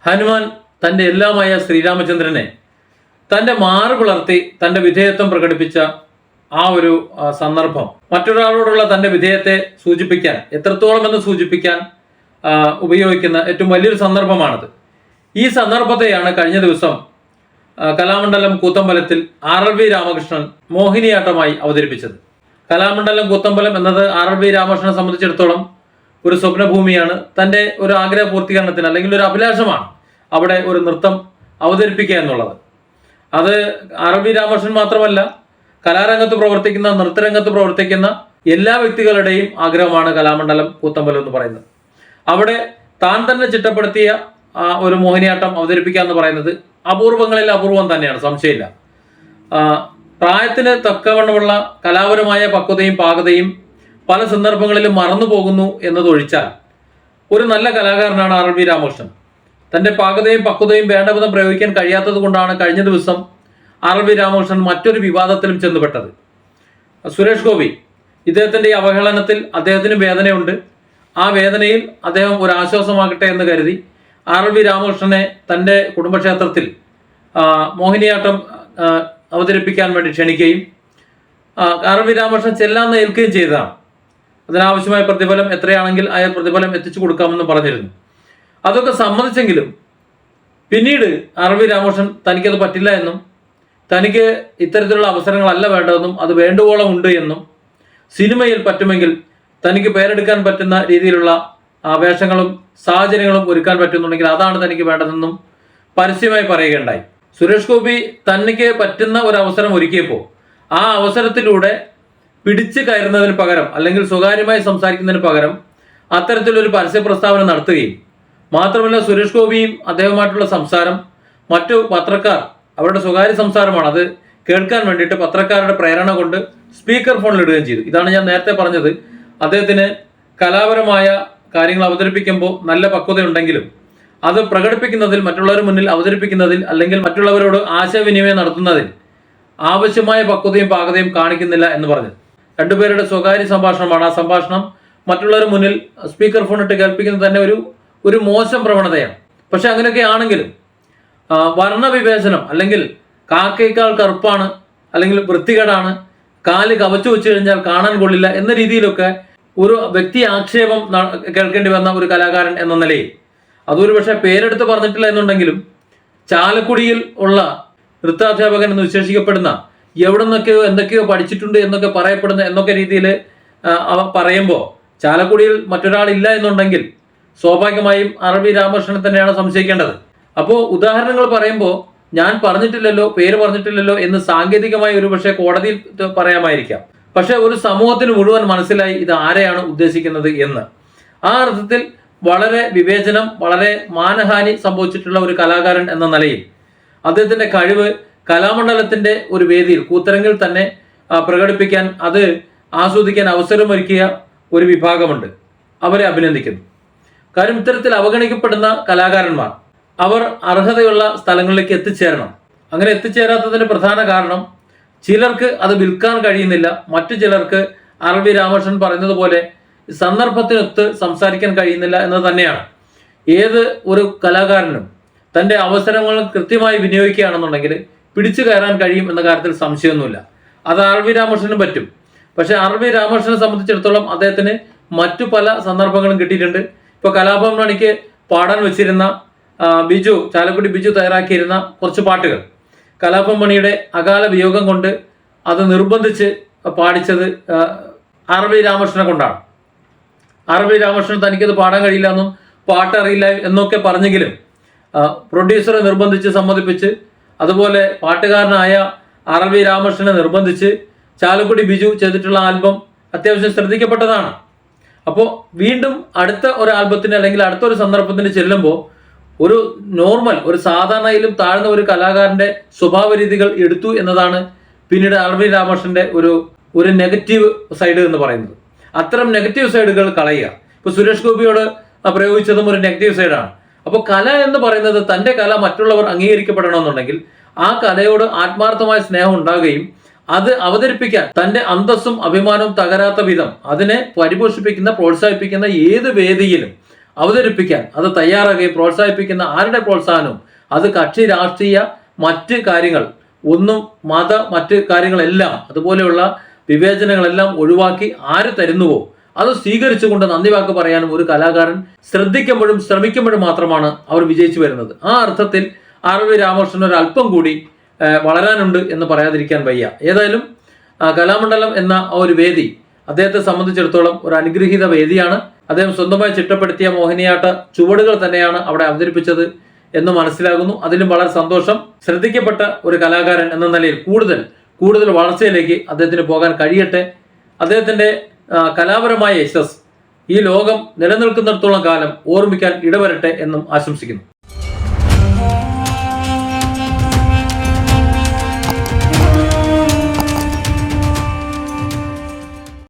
ഹനുമാൻ തൻ്റെ എല്ലാമായ ശ്രീരാമചന്ദ്രനെ തൻ്റെ മാറ് പിളർത്തി തൻ്റെ വിധേയത്വം പ്രകടിപ്പിച്ച ആ ഒരു സന്ദർഭം മറ്റൊരാളോടുള്ള തൻ്റെ വിധേയത്തെ സൂചിപ്പിക്കാൻ, എത്രത്തോളം എന്ന് സൂചിപ്പിക്കാൻ ഉപയോഗിക്കുന്ന ഏറ്റവും വലിയൊരു സന്ദർഭമാണത്. ഈ സന്ദർഭത്തെയാണ് കഴിഞ്ഞ ദിവസം കലാമണ്ഡലം കൂത്തമ്പലത്തിൽ RLV രാമകൃഷ്ണൻ മോഹിനിയാട്ടമായി അവതരിപ്പിച്ചത്. കലാമണ്ഡലം കൂത്തമ്പലം എന്നത് RLV രാമകൃഷ്ണനെ സംബന്ധിച്ചിടത്തോളം ഒരു സ്വപ്നഭൂമിയാണ്. തൻ്റെ ഒരു ആഗ്രഹ പൂർത്തീകരണത്തിന് അല്ലെങ്കിൽ ഒരു അഭിലാഷമാണ് അവിടെ ഒരു നൃത്തം അവതരിപ്പിക്കുക എന്നുള്ളത്. അത് RLV രാമകൃഷ്ണൻ മാത്രമല്ല, കലാരംഗത്ത് പ്രവർത്തിക്കുന്ന, നൃത്തരംഗത്ത് പ്രവർത്തിക്കുന്ന എല്ലാ വ്യക്തികളുടെയും ആഗ്രഹമാണ് കലാമണ്ഡലം കൂത്തമ്പലം എന്ന് പറയുന്നത്. അവിടെ താൻ തന്നെ ചിട്ടപ്പെടുത്തിയ ഒരു മോഹിനിയാട്ടം അവതരിപ്പിക്കുക എന്ന് പറയുന്നത് അപൂർവങ്ങളിൽ അപൂർവം തന്നെയാണ്, സംശയമില്ല. പ്രായത്തിന് തക്കവണ്ണമുള്ള കലാപരമായ പക്വതയും പാകതയും പല സന്ദർഭങ്ങളിലും മറന്നു പോകുന്നു എന്നതൊഴിച്ചാൽ ഒരു നല്ല കലാകാരനാണ് RLV രാമകൃഷ്ണൻ. തൻ്റെ പാകതയും പക്വതയും വേണ്ടവിധം പ്രയോഗിക്കാൻ കഴിയാത്തത് കൊണ്ടാണ് കഴിഞ്ഞ ദിവസം RLV രാമകൃഷ്ണൻ മറ്റൊരു വിവാദത്തിലും ചെന്നുപെട്ടത്. സുരേഷ് ഗോപി ഇദ്ദേഹത്തിൻ്റെ ഈ അവഹേളനത്തിൽ അദ്ദേഹത്തിന് വേദനയുണ്ട്. ആ വേദനയിൽ അദ്ദേഹം ഒരു ആശ്വാസമാകട്ടെ എന്ന് കരുതി RLV രാമകൃഷ്ണനെ തൻ്റെ കുടുംബക്ഷേത്രത്തിൽ മോഹിനിയാട്ടം അവതരിപ്പിക്കാൻ വേണ്ടി ക്ഷണിക്കുകയും RLV രാമകൃഷ്ണൻ ചെല്ലാന്ന് ഏൽക്കുകയും ചെയ്തതാണ്. അതിനാവശ്യമായ പ്രതിഫലം എത്രയാണെങ്കിൽ ആ പ്രതിഫലം എത്തിച്ചു കൊടുക്കാമെന്ന് പറഞ്ഞിരുന്നു. അതൊക്കെ സമ്മതിച്ചെങ്കിലും പിന്നീട് RLV രാമകൃഷ്ണൻ തനിക്കത് പറ്റില്ല എന്നും തനിക്ക് ഇത്തരത്തിലുള്ള അവസരങ്ങളല്ല വേണ്ടതെന്നും അത് വേണ്ടുവോളം ഉണ്ട് എന്നും സിനിമയിൽ പറ്റുമെങ്കിൽ തനിക്ക് പേരെടുക്കാൻ പറ്റുന്ന രീതിയിലുള്ള വേഷങ്ങളും സാഹചര്യങ്ങളും ഒരുക്കാൻ പറ്റുന്നുണ്ടെങ്കിൽ അതാണ് തനിക്ക് വേണ്ടതെന്നും പരസ്യമായി പറയുകയുണ്ടായി. സുരേഷ് ഗോപി തനിക്ക് പറ്റുന്ന ഒരു അവസരം ഒരുക്കിയപ്പോൾ ആ അവസരത്തിലൂടെ പിടിച്ചു കയറുന്നതിന് പകരം അല്ലെങ്കിൽ സ്വകാര്യമായി സംസാരിക്കുന്നതിന് പകരം അത്തരത്തിലൊരു പരസ്യ പ്രസ്താവന നടത്തുകയും മാത്രമല്ല സുരേഷ് ഗോപിയും അദ്ദേഹവുമായിട്ടുള്ള സംസാരം മറ്റു പത്രക്കാർ അവരുടെ സ്വകാര്യ സംസാരമാണ്, അത് കേൾക്കാൻ വേണ്ടിയിട്ട് പത്രക്കാരുടെ പ്രേരണ കൊണ്ട് സ്പീക്കർ ഫോണിൽ ഇടുകയും ചെയ്തു. ഇതാണ് ഞാൻ നേരത്തെ പറഞ്ഞത്. അദ്ദേഹത്തിന് കലാപരമായ കാര്യങ്ങൾ അവതരിപ്പിക്കുമ്പോൾ നല്ല പക്വതയുണ്ടെങ്കിലും അത് പ്രകടിപ്പിക്കുന്നതിൽ, മറ്റുള്ളവരുടെ മുന്നിൽ അവതരിപ്പിക്കുന്നതിൽ അല്ലെങ്കിൽ മറ്റുള്ളവരോട് ആശയവിനിമയം നടത്തുന്നതിൽ ആവശ്യമായ പക്വതയും പാകതയും കാണിക്കുന്നില്ല എന്ന് പറഞ്ഞു. രണ്ടുപേരുടെ സ്വകാര്യ സംഭാഷണമാണ്. ആ സംഭാഷണം മറ്റുള്ളവരുടെ മുന്നിൽ സ്പീക്കർ ഫോൺ ഇട്ട് കേൾപ്പിക്കുന്നത് തന്നെ ഒരു മോശം പ്രവണതയാണ്. പക്ഷെ അങ്ങനെയൊക്കെ ആണെങ്കിലും വർണ്ണവിവേചനം അല്ലെങ്കിൽ കാക്കയേക്കാൾ കറുപ്പാണ് അല്ലെങ്കിൽ വൃത്തികേടാണ്, കാല് കവച്ചു വെച്ച് കഴിഞ്ഞാൽ കാണാൻ കൊള്ളില്ല എന്ന രീതിയിലൊക്കെ ഒരു വ്യക്തി ആക്ഷേപം കേൾക്കേണ്ടി വന്ന ഒരു കലാകാരൻ എന്ന നിലയിൽ, അതൊരു പക്ഷേ പേരെടുത്ത് പറഞ്ഞിട്ടില്ല എന്നുണ്ടെങ്കിലും ചാലക്കുടിയിൽ ഉള്ള നൃത്താധ്യാപകൻ എന്ന് വിശേഷിക്കപ്പെടുന്ന എവിടെ നിന്നൊക്കെയോ എന്തൊക്കെയോ പഠിച്ചിട്ടുണ്ട് എന്നൊക്കെ പറയപ്പെടുന്ന എന്നൊക്കെ രീതിയിൽ പറയുമ്പോൾ ചാലക്കുടിയിൽ മറ്റൊരാളില്ല എന്നുണ്ടെങ്കിൽ സ്വാഭാവികമായും RLV രാമകൃഷ്ണനെ തന്നെയാണ് സംശയിക്കേണ്ടത്. അപ്പോൾ ഉദാഹരണങ്ങൾ പറയുമ്പോൾ ഞാൻ പറഞ്ഞിട്ടില്ലല്ലോ, പേര് പറഞ്ഞിട്ടില്ലല്ലോ എന്ന് സാങ്കേതികമായി ഒരു പക്ഷേ കോടതിയിൽ പറയാമായിരിക്കാം. പക്ഷെ ഒരു സമൂഹത്തിന് മുഴുവൻ മനസ്സിലായി ഇത് ആരെയാണ് ഉദ്ദേശിക്കുന്നത് എന്ന്. ആ അർത്ഥത്തിൽ വളരെ വിവേചനം, വളരെ മാനഹാനി സംഭവിച്ചിട്ടുള്ള ഒരു കലാകാരൻ എന്ന നിലയിൽ അദ്ദേഹത്തിൻ്റെ കഴിവ് കലാമണ്ഡലത്തിൻ്റെ ഒരു വേദിയിൽ കൂത്തരങ്ങിൽ തന്നെ പ്രകടിപ്പിക്കാൻ, അത് ആസ്വദിക്കാൻ അവസരമൊരുക്കിയ ഒരു വിഭാഗമുണ്ട്. അവരെ അഭിനന്ദിക്കുന്നു. കാര്യം ഇത്തരത്തിൽ അവഗണിക്കപ്പെടുന്ന കലാകാരന്മാർ അവർ അർഹതയുള്ള സ്ഥലങ്ങളിലേക്ക് എത്തിച്ചേരണം. അങ്ങനെ എത്തിച്ചേരാത്തതിന് പ്രധാന കാരണം ചിലർക്ക് അത് വിൽക്കാൻ കഴിയുന്നില്ല, മറ്റു ചിലർക്ക് RLV രാമകൃഷ്ണൻ പറയുന്നത് പോലെ സന്ദർഭത്തിനൊത്ത് സംസാരിക്കാൻ കഴിയുന്നില്ല എന്നത് തന്നെയാണ്. ഏത് ഒരു കലാകാരനും തൻ്റെ അവസരങ്ങൾ കൃത്യമായി വിനിയോഗിക്കുകയാണെന്നുണ്ടെങ്കിൽ പിടിച്ചു കയറാൻ കഴിയും എന്ന കാര്യത്തിൽ സംശയമൊന്നുമില്ല. അത് RLV രാമകൃഷ്ണനും പറ്റും. പക്ഷെ RLV രാമകൃഷ്ണനെ സംബന്ധിച്ചിടത്തോളം അദ്ദേഹത്തിന് മറ്റു പല സന്ദർഭങ്ങളും കിട്ടിയിട്ടുണ്ട്. ഇപ്പോൾ കലാഭവൻ മണിക്ക് പാടാൻ വെച്ചിരുന്ന ചാലക്കുടി ബിജു തയ്യാറാക്കിയിരുന്ന കുറച്ച് പാട്ടുകൾ കലാഭവൻ മണിയുടെ അകാല വിയോഗം കൊണ്ട് അത് നിർബന്ധിച്ച് പാടിച്ചത് RLV രാമകൃഷ്ണനെ കൊണ്ടാണ്. RLV രാമകൃഷ്ണൻ തനിക്കത് പാടാൻ കഴിയില്ല എന്നും പാട്ടറിയില്ല എന്നൊക്കെ പറഞ്ഞെങ്കിലും പ്രൊഡ്യൂസറെ നിർബന്ധിച്ച് സമ്മതിപ്പിച്ച്, അതുപോലെ പാട്ടുകാരനായ RLV രാമകൃഷ്ണനെ നിർബന്ധിച്ച് ചാലക്കുടി ബിജു ചെയ്തിട്ടുള്ള ആൽബം അത്യാവശ്യം ശ്രദ്ധിക്കപ്പെട്ടതാണ്. അപ്പോൾ വീണ്ടും അടുത്ത ഒരു ആൽബത്തിന് അല്ലെങ്കിൽ അടുത്തൊരു സന്ദർഭത്തിന് ചെല്ലുമ്പോൾ ഒരു നോർമൽ, ഒരു സാധാരണയിലും താഴ്ന്ന ഒരു കലാകാരൻ്റെ സ്വഭാവ രീതികൾ എടുത്തു എന്നതാണ് പിന്നീട് RLV രാമകൃഷ്ണൻ്റെ ഒരു നെഗറ്റീവ് സൈഡ് എന്ന് പറയുന്നത്. അത്തരം നെഗറ്റീവ് സൈഡുകൾ കളയുക. ഇപ്പോൾ സുരേഷ് ഗോപിയോട് പ്രയോഗിച്ചതും ഒരു നെഗറ്റീവ് സൈഡാണ്. അപ്പോൾ കല എന്ന് പറയുന്നത്, തൻ്റെ കല മറ്റുള്ളവർ അംഗീകരിക്കപ്പെടണമെന്നുണ്ടെങ്കിൽ ആ കലയോട് ആത്മാർത്ഥമായ സ്നേഹം ഉണ്ടാകുകയും അത് അവതരിപ്പിക്കാൻ തൻ്റെ അന്തസ്സും അഭിമാനവും തകരാത്ത വിധം അതിനെ പരിപോഷിപ്പിക്കുന്ന, പ്രോത്സാഹിപ്പിക്കുന്ന ഏത് വേദിയിലും അവതരിപ്പിക്കാൻ അത് തയ്യാറാകുകയും പ്രോത്സാഹിപ്പിക്കുന്ന ആരുടെ പ്രോത്സാഹനവും അത് കക്ഷി രാഷ്ട്രീയ മറ്റ് കാര്യങ്ങൾ ഒന്നും മറ്റ് കാര്യങ്ങളെല്ലാം അതുപോലെയുള്ള വിവേചനങ്ങളെല്ലാം ഒഴിവാക്കി ആര് തരുന്നുവോ അത് സ്വീകരിച്ചുകൊണ്ട് നന്ദി വാക്ക് പറയാനും ഒരു കലാകാരൻ ശ്രദ്ധിക്കുമ്പോഴും ശ്രമിക്കുമ്പോഴും മാത്രമാണ് അവർ വിജയിച്ചു വരുന്നത്. ആ അർത്ഥത്തിൽ RV രാമകൃഷ്ണൻ ഒരു അല്പം കൂടി വളരാനുണ്ട് എന്ന് പറയാതിരിക്കാൻ വയ്യ. ഏതായാലും കലാമണ്ഡലം എന്ന ഒരു വേദി അദ്ദേഹത്തെ സംബന്ധിച്ചിടത്തോളം ഒരു അനുഗ്രഹീത വേദിയാണ്. അദ്ദേഹം സ്വന്തമായി ചിട്ടപ്പെടുത്തിയ മോഹിനിയാട്ട ചുവടുകൾ തന്നെയാണ് അവിടെ അവതരിപ്പിച്ചത് എന്ന് മനസ്സിലാകുന്നു. അതിലും വളരെ സന്തോഷം. ശ്രദ്ധിക്കപ്പെട്ട ഒരു കലാകാരൻ എന്ന നിലയിൽ കൂടുതൽ വളർച്ചയിലേക്ക് അദ്ദേഹത്തിന് പോകാൻ കഴിയട്ടെ. അദ്ദേഹത്തിന്റെ കലാപരമായ യശസ് ഈ ലോകം നിലനിൽക്കുന്നിടത്തോളം കാലം ഓർമ്മിക്കാൻ ഇടവരട്ടെ എന്നും ആശംസിക്കുന്നു.